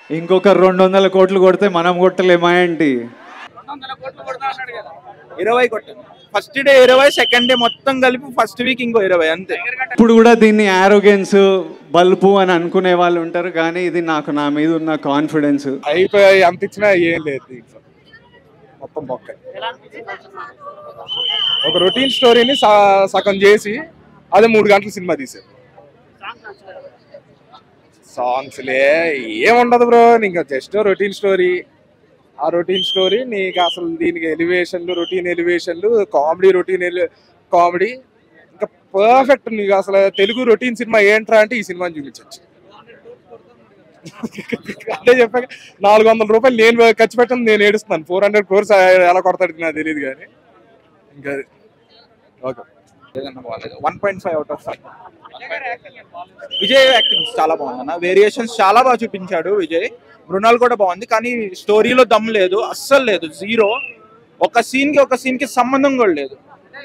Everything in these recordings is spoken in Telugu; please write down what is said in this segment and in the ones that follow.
ఇంకొక 200 కోట్లు కొడితే మనం కొట్టలేమా ఏంటి? 20 కొట్టాను. ఫస్ట్ డే 20, సెకండ్ డే మొత్తం కలిపి ఫస్ట్ వీక్ ఇంకో 20 అంతే. ఇప్పుడు కూడా దీన్ని యారోగెన్స్ బల్పు అని అనుకునే వాళ్ళు ఉంటారు, కానీ ఇది నాకు నా మీద ఉన్న కాన్ఫిడెన్స్. అయిపోయి అంత ఇచ్చినా ఏం లేదు దీంట్లో, మొత్తం బొక్క. ఒక రొటీన్ స్టోరీని సగం చేసి అదే 3 గంటల సినిమా తీశారు. సాంగ్స్లే ఏముండదు బ్రో, ఇంకా జస్ట్ రొటీన్ స్టోరీ. ఆ రొటీన్ స్టోరీ నీకు అసలు దీనికి ఎలివేషన్లు, రొటీన్ ఎలివేషన్లు, కామెడీ, కామెడీ ఇంకా పర్ఫెక్ట్. నీకు అసలు తెలుగు రొటీన్ సినిమా ఏంట్రా అంటే ఈ సినిమాని చూపించవచ్చు. అంటే చెప్పాక 400 రూపాయలు నేను ఖర్చు పెట్టాను, నేను ఏడుస్తున్నాను. 400 crores ఎలా కొడతాడు నాకు తెలియదు, కానీ ఇంకా okay 1.5 out of 5. Vijay acting చాలా బాగుంది అన్న, వేరియేషన్స్ చాలా బాగా చూపించాడు విజయ్. మృణాల్ కూడా బాగుంది, కానీ స్టోరీలో దమ్ లేదు, అస్సలు లేదు, జీరో. ఒక సీన్ కి సంబంధం కూడా లేదు.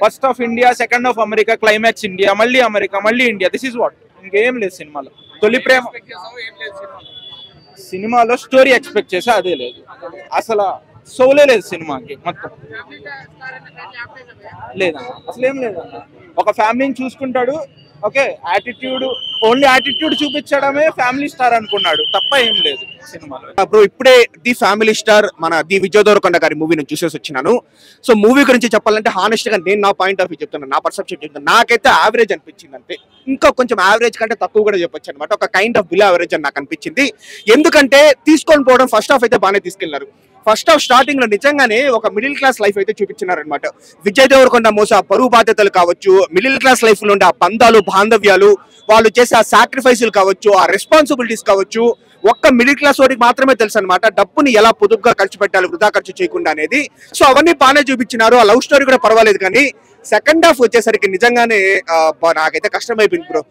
First half India, second half America, climax India, మళ్ళీ అమెరికా, మళ్ళీ ఇండియా. దిస్ ఈజ్ వాట్, ఇంకేం లేదు సినిమాలో. తొలి ప్రేమ సినిమాలో స్టోరీ ఎక్స్పెక్ట్ చేసా, అదే లేదు అసలు. సోలే లేదు సినిమాకి మొత్తం, లేదన్న అసలు ఏం లేదన్న. ఒక ఫ్యామిలీని చూసుకుంటాడు, ఓకే. యాటిట్యూడ్, ఓన్లీ యాటిట్యూడ్ చూపించడమే ఫ్యామిలీ స్టార్ అనుకున్నాడు తప్ప ఏం లేదు సినిమాలో. బ్రో ఇప్పుడే ది ఫ్యామిలీ స్టార్ మన ది విజయ్ దేవరకొండ గారి మూవీని చూసేసి వచ్చినాను. సో మూవీ గురించి చెప్పాలంటే హానెస్ట్ గా నేను నా పాయింట్ ఆఫ్ వ్యూ చెప్తాను, నా పర్సెప్షన్ చెప్తాను. నాకైతే యావరేజ్ అనిపించింది అంతే, ఇంకా కొంచెం యావరేజ్ కంటే తక్కువ కూడా చెప్పొచ్చు అనమాట. ఒక కైండ్ ఆఫ్ బిలో యావరేజ్ అని నాకు అనిపించింది. ఎందుకంటే తీసుకొని పోవడం ఫస్ట్ హాఫ్ అయితే బాగానే తీసుకెళ్లారు. ఫస్ట్ హాఫ్ స్టార్టింగ్ లో నిజంగానే ఒక మిడిల్ క్లాస్ లైఫ్ అయితే చూపించినారు అనమాట. విజయ్ దేవరకొండ మోస పరువు బాధ్యతలు కావచ్చు, మిడిల్ క్లాస్ లైఫ్ లో ఉండే ఆ బంధాలు, బాంధవ్యాలు, వాళ్ళు చేసే ఆ సాక్రిఫైసులు కావచ్చు, ఆ రెస్పాన్సిబిలిటీస్ కావచ్చు, ఒక్క మిడిల్ క్లాస్ వాడికి మాత్రమే తెలుసు అనమాట. డబ్బుని ఎలా పొదుపుగా ఖర్చు పెట్టాలి, వృధా ఖర్చు చేయకుండా అనేది. సో అవన్నీ బాగానే చూపించినారు. ఆ లవ్ స్టోరీ కూడా పర్వాలేదు, కానీ సెకండ్ హాఫ్ వచ్చేసరికి నిజంగానే నాకైతే కష్టమైపోయింది బ్రో.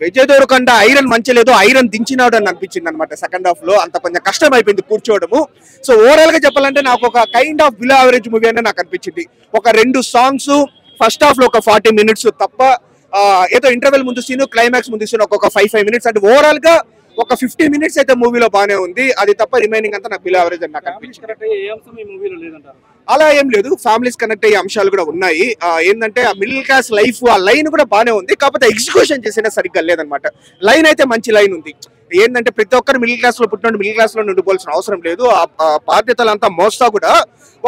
విజయ్ దేవరకొండ ఐరన్ మంచి లేదు, ఐరన్ దించినాడు అని అనిపించింది అనమాట సెకండ్ హాఫ్ లో. అంత కొంచెం కష్టం అయిపోయింది కూర్చోవడము. సో ఓవరాల్ గా చెప్పాలంటే నాకు ఒక kind of below average movie అనే నాకు అనిపించింది. ఒక 2 సాంగ్స్ ఫస్ట్ హాఫ్ లో ఒక 40 minutes తప్ప, ఏదో ఇంటర్వెల్ ముందు సీన్, క్లైమాక్స్ ముందు సీన్ ఒక్కొక్క 5 minutes, అంటే ఓవరాల్ గా ఒక 50 minutes అయితే మూవీలో బాగానే ఉంది. అది తప్ప రిమైనింగ్ అంతా నాకు బిలో యావరేజ్ అని నాకు అనిపించింది. అలా ఏం లేదు, ఫ్యామిలీస్ కనెక్ట్ అయ్యే అంశాలు కూడా ఉన్నాయి. ఏంటంటే ఆ మిడిల్ క్లాస్ లైఫ్, ఆ లైన్ కూడా బాగానే ఉంది, కాకపోతే ఎగ్జిక్యూషన్ చేసినా సరిగ్గా లేదనమాట. లైన్ అయితే మంచి లైన్ ఉంది. ఏంటంటే ప్రతి ఒక్కరు మిడిల్ క్లాస్ లో పుట్టిన మిడిల్ క్లాస్ లో ఉండిపోవాల్సిన అవసరం లేదు. ఆ బాధ్యతలంతా మోస్తా కూడా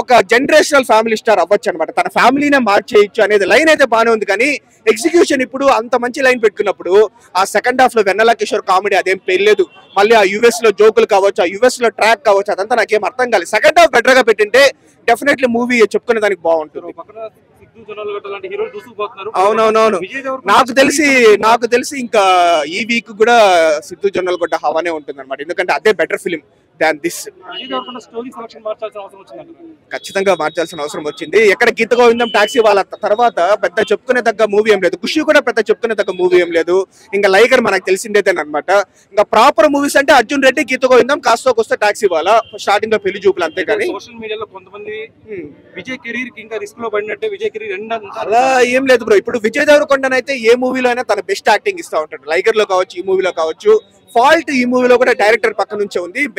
ఒక జనరేషనల్ ఫ్యామిలీ స్టార్ అవ్వచ్చు అనమాట. తన ఫ్యామిలీనే మార్చేయచ్చు అనేది లైన్ అయితే బాగానే ఉంది, కానీ ఎగ్జిక్యూషన్ ఇప్పుడు అంత మంచి లైన్ పెట్టుకున్నప్పుడు ఆ సెకండ్ హాఫ్ లో వెన్నెల కిషోర్ కామెడీ అదేం పెళ్ళలేదు. మళ్ళీ ఆ యుఎస్ లో జోకులు కావచ్చు, ఆ యుఎస్ లో ట్రాక్ కావచ్చు, అదంతా నాకేం అర్థం కాలేదు. సెకండ్ హాఫ్ బెటర్ గా పెట్టింటే డెఫినెట్లీ మూవీ చెప్పుకునే దానికి బాగుంటుంది. అవునవునవును, నాకు తెలిసి ఇంకా ఈ వీక్ కూడా సిద్ధు జొన్నలగొడ్డ హవానే ఉంటుంది అనమాట. ఎందుకంటే అదే బెటర్ ఫిలిం దాన్ దిస్. ఖచ్చితంగా మార్చాల్సిన అవసరం వచ్చింది. ఎక్కడ గీత గోవిందం, టాక్సీ వాళ్ళ తర్వాత పెద్ద చెప్పుకునే తగ్గ మూవీ ఏం లేదు. ఖుషి కూడా పెద్ద చెప్పుకునే తగ్గ మూవీ ఏం లేదు. ఇంకా లైగర్ మనకు తెలిసిందేనమాట. ఇంకా ప్రాపర్ మూవీస్ అంటే అర్జున్ రెడ్డి, గీత గోవిందం, కాస్తో కొస్తో టాక్సీ వాళ్ళ, స్టార్టింగ్ లో పెళ్లి చూపులు అంతే. కానీ సోషల్ మీడియాలో కొంతమంది విజయ్ కెరీర్ కి ఇంకా రిస్క్ లో పడినట్టే విజయ్ కెరీర్ అలా ఏం లేదు బ్రో. ఇప్పుడు విజయ్ దేవరకొండ అయితే ఏ మూవీలో అయినా తన బెస్ట్ యాక్టింగ్ ఇస్తా ఉంటాడు. లైగర్ లో కావచ్చు, ఈ మూవీలో కావచ్చు. ఫాల్ట్ ఈ మూవీలో కూడా డైరెక్టర్ పక్క నుంచే ఉంది.